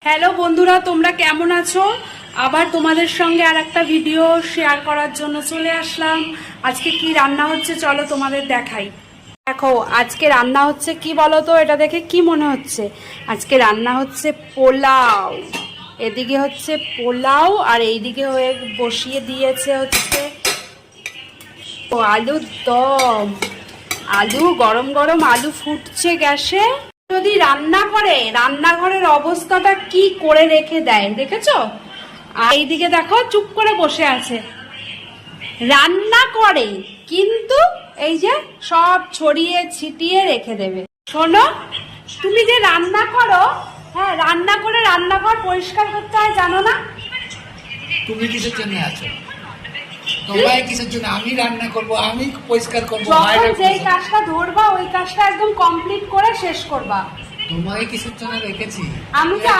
Hello বন্ধুরা, তোমরা কেমন আছো? আবার তোমাদের সঙ্গে আর একটা ভিডিও শেয়ার করার জন্য চলে আসলাম। আজকে কি রান্না হচ্ছে চলো তোমাদের দেখাই। দেখো আজকে রান্না হচ্ছে কি বলো তো, এটা দেখে কি মনে হচ্ছে? আজকে রান্না হচ্ছে পোলাও। এদিকে হচ্ছে পোলাও আর এইদিকে হয়ে বসিয়ে দিয়েছে হচ্ছে আলুর দম। আলু গরম গরম আলু ফুটছে গ্যাসে। যদি রান্না করে রান্নাঘরের অবস্থাটা কি করে রেখে দেয় দেখেছো? আর এইদিকে দেখো চুপ করে বসে আছে। রান্না করে কিন্তু এই যে সব ছড়িয়ে ছিটিয়ে রেখে দেবে। শোনো, তুমি যে রান্না করো, হ্যাঁ রান্না করে রান্নাঘর পরিষ্কার করতে হয় জানো না? তুমি কিসের জন্য আছো? তোমরা কিসের জন্য? আমি রান্না করব, আমি পরিষ্কার করব। যখন যেই কাজটা ধরবা ওই কাজটা একদম কমপ্লিট করে শেষ করবা। তোমাকে কিসের জন্য রেখেছি? আমি তো